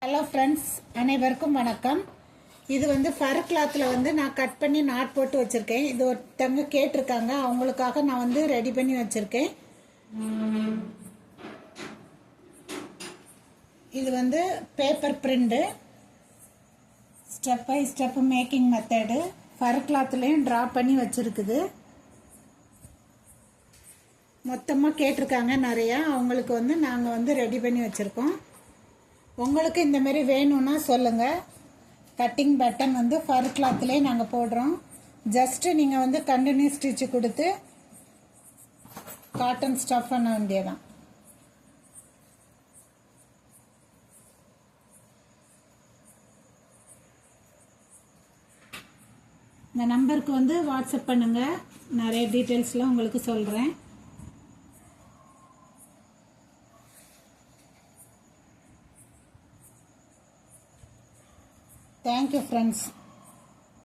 Hello friends, அனைவருக்கும் வணக்கம். இது வந்து ஃபர் கிளாத்தில் வந்து நான் கட் பண்ணி நாட் போட்டு வச்சுருக்கேன். இது ஒருத்தவங்க கேட்டிருக்காங்க, அவங்களுக்காக நான் வந்து ரெடி பண்ணி வச்சுருக்கேன். இது வந்து paper print, step by step making method for கிளாத்லேயும் ட்ரா பண்ணி வச்சுருக்குது. மொத்தமாக கேட்டிருக்காங்க நிறையா, அவங்களுக்கு வந்து நாங்கள் வந்து ரெடி பண்ணி வச்சுருக்கோம். உங்களுக்கு இந்த மாதிரி வேணும்னா சொல்லுங்கள். கட்டிங் பட்டன் வந்து ஃபர் கிளாத்லேயே நாங்கள் போடுறோம். ஜஸ்ட்டு நீங்கள் வந்து கண்டினியூ ஸ்டிச்சு கொடுத்து காட்டன் ஸ்டஃப் பண்ண வேண்டியதான். இந்த நம்பருக்கு வந்து வாட்ஸ்அப் பண்ணுங்கள், நிறைய டீட்டெயில்ஸ்லாம் உங்களுக்கு சொல்கிறேன். Thank you, friends.